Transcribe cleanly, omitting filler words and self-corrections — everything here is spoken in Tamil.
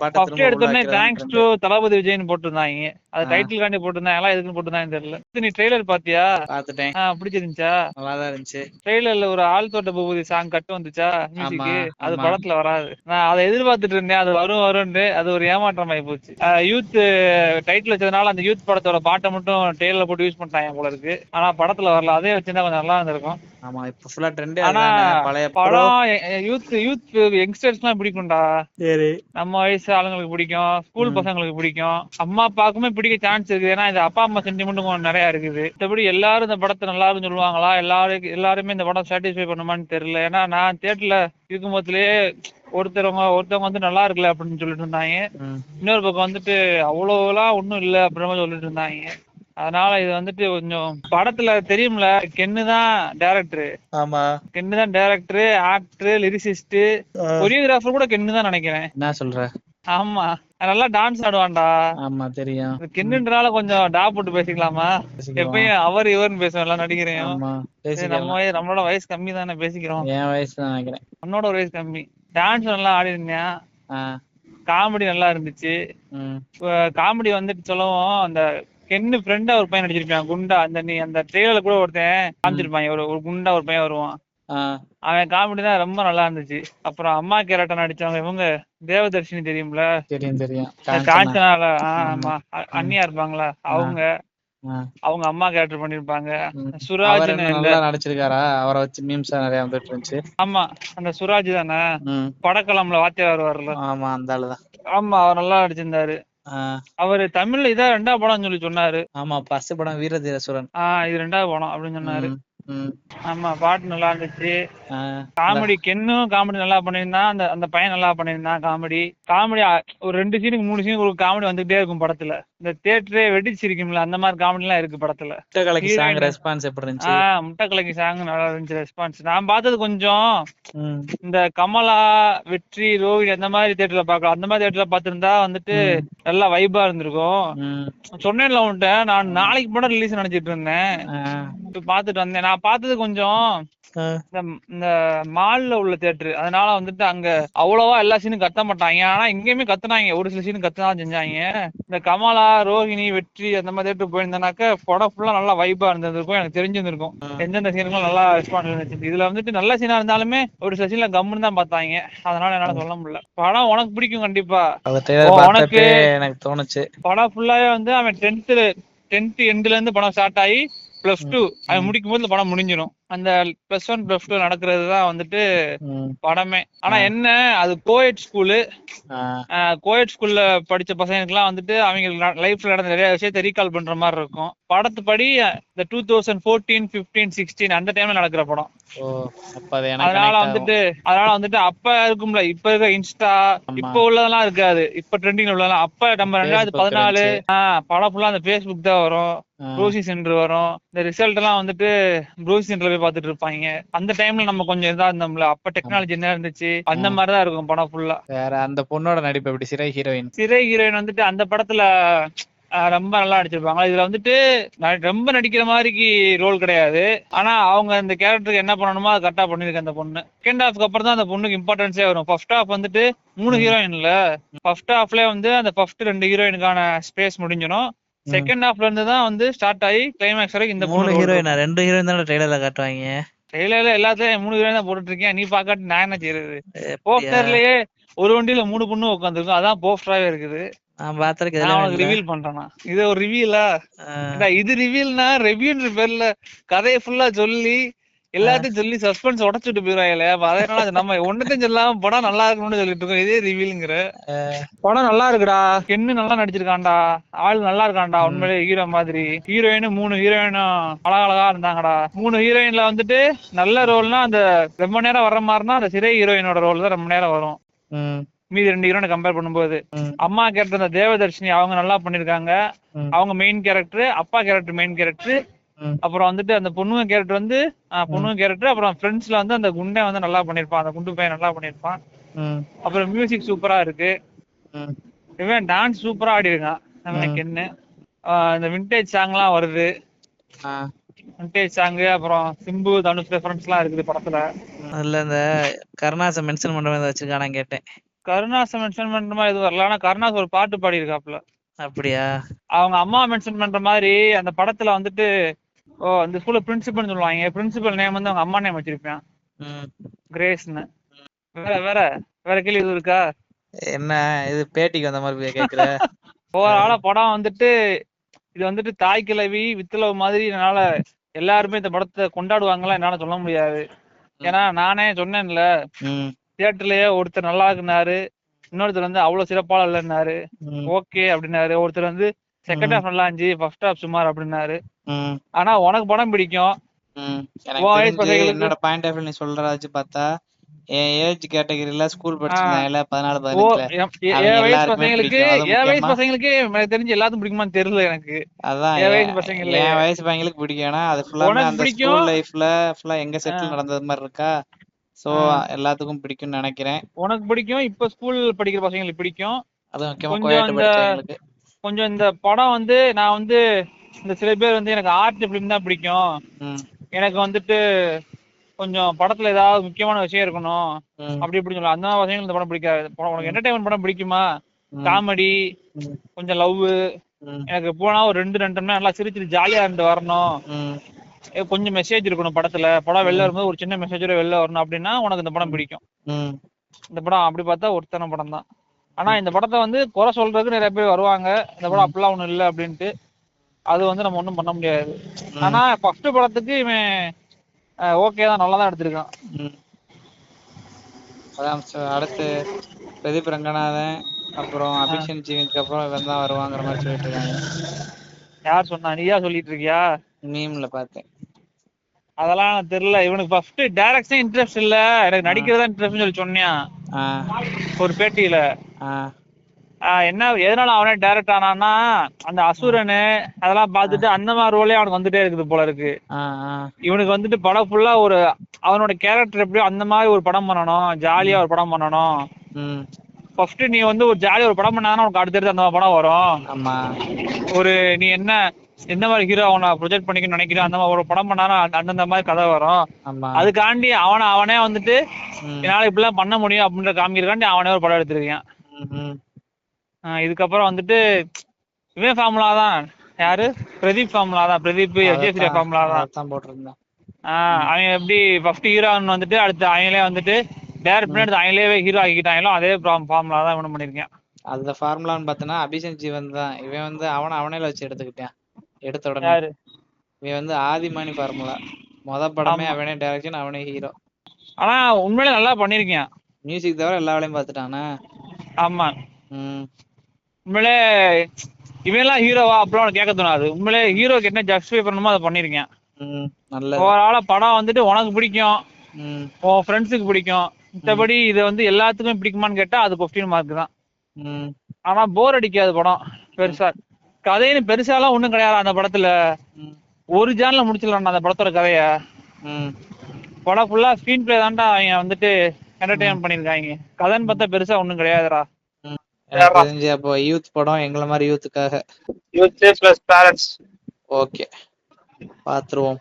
பாட்டை ஃபர்ஸ்ட் திரும்ப உள்ள எடுத்தோடனே வைக்கிறதான் தேங்க்ஸ் டு ட்ரெண்ட். தளபதி விஜய்னு போட்டிருந்தாங்க. அது டைட்டில் காண்டி போட்டிருந்தாங்க, எல்லாம் எதுக்குன்னு போட்டிருந்தாங்கன்னு தெரியல. நீ ட்ரெய்லர் பாத்தியா? பாத்துட்டேன், பிடிச்சிருந்துச்சா? நல்லாதான் இருந்துச்சு. ட்ரெய்லர்ல ஒரு ஆள் தோட்ட பூபதி சாங் கட்டு வந்துச்சா ஆமா மியூசிக், அது ஆமா. படத்துல வராது. நான் அதை எதிர்பார்த்துட்டு இருந்தேன், அது வரும்னு. அது ஒரு ஏமாற்றம் ஆகி போச்சு. யூத் டைட்டில் வச்சதுனால அந்த யூத் படத்தோட பாட்டை மட்டும் ட்ரெய்லர்ல போட்டு யூஸ் பண்ணிட்டாங்க போல இருக்கு. ஆனா படத்துல வரல. அதே வச்சிருந்தா கொஞ்சம் நல்லா இருந்திருக்கும். ஆமா, இப்ப ஃபுல்லா ட்ரெண்டே ஆனா அதுதானே, பழைய ப்ரோ. படம் யூத் யங்ஸ்டர்ஸ்லாம் பிடிக்கும்டா. சரி. நம்ம வயசு ஆளுங்களுக்கு பிடிக்கும், ஸ்கூல் ம். பசங்களுக்கு பிடிக்கும், அம்மா அப்பாவுக்குமே பிடிக்க சான்ஸ் இருக்கு. ஏன்னா இது அப்பா அம்மா சென்டிமெண்ட்டும் நிறைய இருக்குது. மத்தபடி எல்லாரும் இந்த படத்தை நல்லா இருக்குன்னு சொல்லுவாங்களா, எல்லாருமே இந்த படம் சாட்டிஸ்ஃபை பண்ணுமான்னு தெரியல. ஏன்னா நான் தியேட்டர்ல இருக்கும்போதுலயே ஒருத்தவங்க வந்து நல்லா இருக்குல்ல அப்படின்னு சொல்லிட்டு இருந்தாங்க. ம். இன்னொரு பக்கம் வந்துட்டு அவ்வளவுலாம் ஒண்ணும் இல்ல அப்படின்ற மாதிரி சொல்லிட்டு இருந்தாங்க. அதனால இது வந்துட்டு கொஞ்சம் படத்துல தெரியும்ல, கென்னு தான் டைரக்டர், ஆமா. கென்னு தான் டைரக்டர், ஆக்டர், லிரிசிஸ்ட், கொரியோகிராஃபர் கூட கென்னு தான் நினைக்கிறேன். என்ன சொல்ற? ஆமா, நல்லா டான்ஸ் ஆடுவான்டா. ஆமா தெரியும். கென்னுன்றனால கொஞ்சம் டா போட்டு பேசிக்கலாமா? பேசிக்கிறோம். எப்பயும் அவர் இவர்னு பேசுவோம் எல்லா நடிகரையும். ஆமா சரி, பேசிக்கலாம். நம்மளோட வயசு கம்மி தானே, பேசிக்கிறோம். என் வயசு தான் நினைக்கிறேன். உன்னோட ஒரு வயசு கம்மி. டான்ஸ் நல்லா ஆடி இருந்தேன், ஆ. காமெடி நல்லா இருந்துச்சு. ம். காமெடி வந்துட்டு சொல்லவும், அந்த கென்னு ஃப்ரெண்டா ஒரு பையன் நடிச்சிருப்பான் குண்டா. நீ அந்த ட்ரெயிலர்ல கூட ஒருத்தன் காமிச்சிருப்பாங்க, ஒரு குண்டா ஒரு பையன் வருவான். ஆ. அவன் காமெடி தான் ரொம்ப நல்லா இருந்துச்சு. அப்புறம் அம்மா கேரக்டர் நடிச்சவங்க இவங்க தேவதர்ஷினி, தெரியும்ல? தெரியும் தெரியும். காஞ்சனால ஆமா. ஆமா அண்ணியா இருப்பாங்களா அவங்க, ஆ. அவங்க அம்மா கேரக்டர் பண்ணிருப்பாங்க. அவர் சுராஜ்னு என்ன இந்த நல்லா நடிச்சிருக்காரா? அவரை வச்சு மீம்ஸ் நிறைய வந்துட்டு இருந்துச்சு. ஆமா அந்த சுராஜ் தானே, ம். படக்கலம்ல வாத்தியார் வருவார்ல. ஆமா அந்த ஆளுதான். ஆமா, அவர் நல்லா நடிச்சிருந்தாரு. அவரு தமிழ்ல இதான் 2வது படம் சொல்லி சொன்னாரு. ஆமா, ஃபர்ஸ்ட் படம் வீரதீரசுரன். இது 2வது படம் அப்படின்னு சொன்னாரு. ம். ஆமா, பாட்டு நல்லா இருந்துச்சு. காமெடி கென்னும் காமெடி நல்லா பண்ணியிருந்தான். அந்த பையன் நல்லா பண்ணியிருந்தான். காமெடி ஒரு 2 சீனுக்கு 3 சீனுக்கு ஒரு காமெடி வந்துகிட்டே இருக்கும் படத்துல. இந்த தியேட்டரே வெடிச்சிருக்கும்ல, அந்த மாதிரி காமெடி எல்லாம் இருக்கு படத்துல. முட்டைக்கலக்கி சாங் ரெஸ்பான்ஸ் எப்படி இருந்துச்சு? முட்டைக்கலக்கி சாங் நல்லா இருந்துச்சு ரெஸ்பான்ஸ். நான் பார்த்தது கொஞ்சம் இந்த கமலா, வெற்றி, ரோஹிணி அந்த மாதிரி தியேட்டர்ல பார்க்கலாம். அந்த மாதிரி தியேட்டர்ல பார்த்திருந்தா வந்துட்டு நல்லா வைபா இருந்திருக்கும். சொன்னேன்ல உன்கிட்ட, நான் நாளைக்கு படம் ரிலீஸ் நினைச்சிட்டு இருந்தேன். பாத்துட்டு வந்தேன். நான் பார்த்தது கொஞ்சம் இந்த மால்ல உள்ள தியேட்டர், அதனால வந்துட்டு அங்க அவ்வளவா எல்லா சீனும் கத்த மாட்டாங்க. ஆனா இங்கேயுமே கத்துனாங்க, ஒரு சில சீனு கத்ததான் செஞ்சாங்க. இந்த கமலா, ரோஹிணி, வெற்றி அந்த மாதிரி தியேட்டர் போயிருந்தேனாக்க படம் ஃபுல்லா நல்லா வைபா இருந்திருக்கும், எனக்கு தெரிஞ்சிருக்கும் எந்தெந்த சீனுக்கும் நல்லா ரெஸ்பான்ஸ் இருந்துச்சு. இதுல வந்துட்டு நல்ல சீனா இருந்தாலுமே ஒரு சில சீன்ல கம்முன்னு தான் பார்த்தாங்க. அதனால என்னால சொல்ல முடியல. படம் உனக்கு பிடிக்கும் கண்டிப்பா. உனக்கு எனக்கு தோணுச்சு. படம் ஃபுல்லாவே வந்து அவன் 10th எண்ட்ல இருந்து படம் ஸ்டார்ட் ஆகி +2 அவன் முடிக்கும் போது படம் முடிஞ்சிடும். அந்த +1 +2 நடக்கிறதுதான் வந்துட்டு படமே. ஆனா என்ன, அது கோயட் ஸ்கூலு. கோயட் ஸ்கூல்ல படிச்ச பசங்களுக்கு எல்லாம் வந்துட்டு அவங்க லைஃப்ல நடந்த நிறைய விஷயத்த ரீகால் பண்ற மாதிரி இருக்கும். படத்துப்படி இந்த 2014, 15, 16 அந்த டைம்ல நடக்கிற படம். அதனால வந்துட்டு அப்ப இருக்கும்ல, இப்ப இருக்க இன்ஸ்டா இப்ப உள்ளதெல்லாம் இருக்காது. இப்ப ட்ரெண்டிங் உள்ளதெல்லாம் அப்ப நம்ம 2014 படம் ஃபுல்லா அந்த Facebook தான் வரும், ப்ரௌசிங் சென்டர் வரும். இந்த ரிசல்ட் எல்லாம் வந்துட்டு ப்ரௌசிங் சென்டர்ல போய் பாத்துட்டு இருப்பாங்க. அந்த டைம்ல நம்ம கொஞ்சம் இதா இருந்தோம்ல, அப்ப டெக்னாலஜி என்ன இருந்துச்சு, அந்த மாதிரிதான் இருக்கும் படம் ஃபுல்லா. வேற அந்த பொண்ணோட நடிப்பு எப்படி? சிறை ஹீரோயின் வந்துட்டு அந்த படத்துல ரொம்ப நல்லா நடிச்சிருப்பாங்க. இதுல வந்துட்டு ரொம்ப நடிக்கிற மாதிரி ரோல் கிடையாது. ஆனா அவங்க இந்த கேரக்டருக்கு என்ன பண்ணணுமோ அதை கரெக்டா பண்ணிருக்கு அந்த பொண்ணு. செகண்ட் ஹாஃப்க்கு அப்புறம் தான் அந்த பொண்ணுக்கு இம்பார்ட்டன்ஸே வரும். ஃபர்ஸ்ட் ஹாஃப் வந்துட்டு 3 ஹீரோயின்ல, ஃபர்ஸ்ட் ஹாஃப்ல வந்து அந்த ஃபர்ஸ்ட் 2 ஹீரோயினுக்கான ஸ்பேஸ் முடிஞ்சிடும். செகண்ட் ஹாஃப்ல இருந்து தான் வந்து ஸ்டார்ட் ஆகி கிளைமேக்ஸ் வரைக்கும் இந்த 3 ஹீரோயின் 2 ஹீரோயின் தான் ட்ரெய்லர்ல காட்டுவாங்க. ட்ரெய்லர்ல எல்லாத்துலயும் 3 ஹீரோயின் தான் போட்டுட்டு இருக்கேன். நீ பாக்காட்டி நான் என்ன செய்யறது? போஸ்டர்லயே ஒரு வண்டியில 3 பொண்ணு உட்காந்துருக்கும், அதான் போஸ்டராவே இருக்குது. ரிவீல் பண்றேன். இது ஒரு ரிவீலா? இது ரிவீல்னா ரெவியூன்ற பேர்ல கதையை ஃபுல்லா சொல்லி எல்லாத்தையும் சொல்லி சஸ்பென்ஸ் உடைச்சிட்டு போயிடுவாங்களே. அதனால நம்ம ஒண்ணுத்தையும் சொல்லாம படம் நல்லா இருக்கணும்னு சொல்லிட்டு இருக்கோம். இதே ரிவீலுங்கிற படம் நல்லா இருக்குடா. கென்னு நல்லா நடிச்சிருக்கான்டா, ஆள் நல்லா இருக்கான்டா உண்மையிலே ஹீரோ மாதிரி. ஹீரோயின் 3 ஹீரோயினும் அழகழகா இருந்தாங்கடா. 3 ஹீரோயின்ல வந்துட்டு நல்ல ரோல்னா அந்த ரொம்ப நேரம் வர்ற மாதிரினா அந்த சிறை ஹீரோயினோட ரோல் தான் ரொம்ப நேரம் வரும். மீதி 2 ஹீரோனை கம்பேர் பண்ணும்போது அம்மா கேரக்டர் அந்த தேவதர்ஷினி அவங்க நல்லா பண்ணிருக்காங்க. அவங்க மெயின் கேரக்டர், அப்பா கேரக்டர் மெயின் கேரக்டர். அப்புறம் வந்துட்டு அந்த பொண்ணுங்க கேரக்டர் வந்து பொண்ணுங்க கேரக்டர். அப்புறம் ஃப்ரெண்ட்ஸ்ல வந்து அந்த குண்டை வந்து நல்லா பண்ணிருப்பான், அந்த குண்டு பையன் நல்லா பண்ணிருப்பான். அப்புறம் மியூசிக் சூப்பரா இருக்கு. இவன் டான்ஸ் சூப்பரா ஆடி இருக்கான். எனக்கு என்ன இந்த விண்டேஜ் சாங் எல்லாம் வருது, விண்டேஜ் சாங். அப்புறம் சிம்பு தனுஷ் ரெஃபரன்ஸ் எல்லாம் இருக்குது படத்துல. அதுல இந்த கருணாசை மென்ஷன் பண்ற மாதிரி வச்சிருக்கானு கேட்டேன். கருணாஸ் மென்ஷன் பண்ற மாதிரி எதுவும் வரல. ஆனா கருணாஸ் ஒரு பாட்டு பாடி இருக்காப்ல. அப்படியா? அவங்க அம்மா மென்ஷன் பண்ற மாதிரி அந்த படத்துல வந்துட்டு இந்த ஸ்கூல்ல பிரின்சிபல்னு சொல்லுவாங்க. பிரின்சிபல் நேம் வந்து அவங்க அம்மா நேம் வச்சிருப்பேன், கிரேஸ்னு. வேற வேற வேற கேள்வி எதுவும் இருக்கா? என்ன இது பேட்டிக்கு வந்த மாதிரி கேக்குற? ஓவரால படம் வந்துட்டு இது வந்துட்டு தாய் கிழவி வித்துலவ் மாதிரி. என்னால எல்லாருமே இந்த படத்தை கொண்டாடுவாங்களா என்னால சொல்ல முடியாது. ஏன்னா நானே சொன்னேன்ல, தியேட்டர்லயே ஒருத்தர் நல்லா இருக்குனாரு, இன்னொருத்தர் வந்து அவ்வளவு சிறப்பால இல்லைன்னாரு, ஓகே அப்படின்னாரு. ஒருத்தர் வந்து செகண்ட் ஹாஃப் நல்லா இருந்துச்சு, ஃபர்ஸ்ட் ஹாஃப் சுமார் அப்படின்னாரு. ஆனா உனக்கு படம் பிடிக்கும். என்னோட பாயிண்ட் ஆஃப் வியூ நீ சொல்றதாச்சு பார்த்தா, என் ஏஜ் கேட்டகரியில ஸ்கூல் படிச்சிருந்தாங்கல்ல 14-15 என் வயசு பசங்களுக்கு எனக்கு தெரிஞ்சு எல்லாத்துக்கும் பிடிக்குமான்னு தெரியல எனக்கு. அதான் என் வயசு பையங்களுக்கு பிடிக்கும். ஏன்னா அது ஃபுல்லாமே அந்த ஸ்கூல் லைஃப்ல ஃபுல்லா எங்க செட்டில் நடந்தது மாதிரி இருக்கா, சோ எல்லாத்துக்கும் பிடிக்கும்னு நினைக்கிறேன். உனக்கு பிடிக்கும், இப்ப ஸ்கூல் படிக்கிற பசங்களுக்கு பிடிக்கும். அது முக்கியமா கொஞ்சம் இந்த படம் வந்து நான் வந்து இந்த சில பேர் வந்து எனக்கு ஆர்ட் ஃபிலிம் தான் பிடிக்கும், எனக்கு வந்துட்டு கொஞ்சம் படத்துல ஏதாவது முக்கியமான விஷயம் இருக்கணும் அப்படி இப்படி சொல்லலாம். அந்த விஷயங்கள் இந்த படம் பிடிக்காது. உனக்கு என்டர்டைன்மெண்ட் படம் பிடிக்குமா, காமெடி, கொஞ்சம் லவ், எனக்கு போனா ஒரு 2-2 மணி நேரம் நல்லா சிரிச்சு ஜாலியா இருந்து வரணும், கொஞ்சம் மெசேஜ் இருக்கணும் படத்துல, படம் வெளில வரும்போது ஒரு சின்ன மெசேஜோட வெளில வரணும் அப்படின்னா உனக்கு இந்த படம் பிடிக்கும். இந்த படம் அப்படி பார்த்தா ஒருத்தன படம் தான். ஆனா இந்த படத்தை வந்து குறை சொல்றதுக்கு நிறைய பேர் வருவாங்க, இந்த படம் அப்படிலாம் ஒண்ணும் இல்லை அப்படின்ட்டு. அது வந்து நம்ம ஒண்ணும் பண்ண முடியாது. ஆனா ஃபர்ஸ்ட் படத்துக்கு இவன் ஓகே தான், நல்லா தான் எடுத்திருக்கான். அடுத்து பிரதீப் ரங்கநாதன் அப்புறம் அபிஷன் ஜீவனுக்கு அப்புறம் இவன் தான் வருவாங்கிற மாதிரி சொல்லிட்டு இருக்காங்க. யார் சொன்னா? நீயா சொல்லிட்டு இருக்கியா? மீம்ல பார்த்தேன். அதெல்லாம் தெரியல. இவனுக்கு ஃபர்ஸ்ட் டைரக்ஷன் இன்ட்ரெஸ்ட் இல்ல, எனக்கு நடிக்கிறதா இன்ட்ரெஸ்ட்னு சொல்லி சொன்னான் ஒரு பேட்டியில. என்ன எதனால அவனே டைரக்ட் ஆனான்னா, அந்த அசுரனு அதெல்லாம் பார்த்துட்டு அந்த மாதிரி ரோலே அவனுக்கு வந்துட்டே இருக்குது போல இருக்கு. இவனுக்கு வந்துட்டு படம் ஃபுல்லா ஒரு அவனோட கேரக்டர் எப்படியோ அந்த மாதிரி ஒரு படம் பண்ணணும், ஜாலியா ஒரு படம் பண்ணணும். ஃபர்ஸ்ட் நீ வந்து ஒரு ஜாலியா ஒரு படம் பண்ணாதான் உனக்கு அடுத்தடுத்து அந்த படம் வரும். ஒரு நீ என்ன எந்த மாதிரி ஹீரோ அவனை ப்ரொஜெக்ட் பண்ணிக்கணும்னு நினைக்கிறேன், அந்த மாதிரி ஒரு படம் பண்ணாலும் அந்தந்த மாதிரி கதை வரும். அதுக்காண்டி அவனே வந்துட்டு என்னால இப்படிலாம் பண்ண முடியும் அப்படின்ற காமிக்கிறக்காண்டி அவனே ஒரு படம் எடுத்திருக்கான். இதுக்கப்புறம் வந்துட்டு இவன் ஃபார்முலா தான், யாரு, பிரதீப் ஃபார்முலா தான், பிரதீப் எஸ்ஜே ஃபார்முலா தான் போட்டிருந்தான். அவன் எப்படி ஃபர்ஸ்ட் ஹீரோன்னு வந்துட்டு அடுத்து அவங்களே வந்துட்டு டேரக்ட் பண்ணி எடுத்து அவங்களே ஹீரோ ஆக்கிட்டாங்களோ அதே ஃபார்முலா தான் இவனும் பண்ணிருக்கேன். அந்த ஃபார்முலான்னு பார்த்தனா அபிஷன் ஜீவன் தான். இவன் வந்து அவனே வச்சு எடுத்துக்கிட்டான். எடுத்த உடனே இவன் வந்து ஆதிமானி ஃபார்முலா, படமே அவனே டைரக்ஷன், அவனே ஹீரோ. ஆனா உண்மையிலே நல்லா பண்ணிருக்கேன். மியூசிக் தவிர எல்லா வேலையும் பார்த்துட்டானா. ஆமா, உண்மையிலே இவன் எல்லாம் ஹீரோவா அப்படிலாம் கேட்க தோணாது. உண்மையிலே ஹீரோக்கு என்ன ஜஸ்டிஃபை பண்ணணுமோ அதை பண்ணிருக்கேன். ஓவரால படம் வந்துட்டு உனக்கு பிடிக்கும், உன் ஃப்ரெண்ட்ஸுக்கு பிடிக்கும், மத்தபடி இது வந்து எல்லாத்துக்கும் பிடிக்குமான்னு கேட்டா அது கொஸ்டின் மார்க் தான். ஆனா போர் அடிக்காது படம். பெருசா கதைன்னு பெருசாலாம் ஒண்ணும் கிடையாது அந்த படத்துல. ஒரு ஜான்ல முடிச்சிடலாம் அந்த படத்தோட கதைய. படம் ஃபுல்லா ஸ்கிரீன் பிளே தான்டா அவங்க வந்துட்டு என்டர்டெயின் பண்ணிருக்காங்க. கதைன்னு பார்த்தா பெருசா ஒண்ணும் கிடையாதுடா. தெரிஞ்சு அப்போ யூத் படம், எங்களை மாதிரி யூத்துக்காக, யூத் பிளஸ் பேரண்ட்ஸ். ஓகே, பாத்துருவோம்.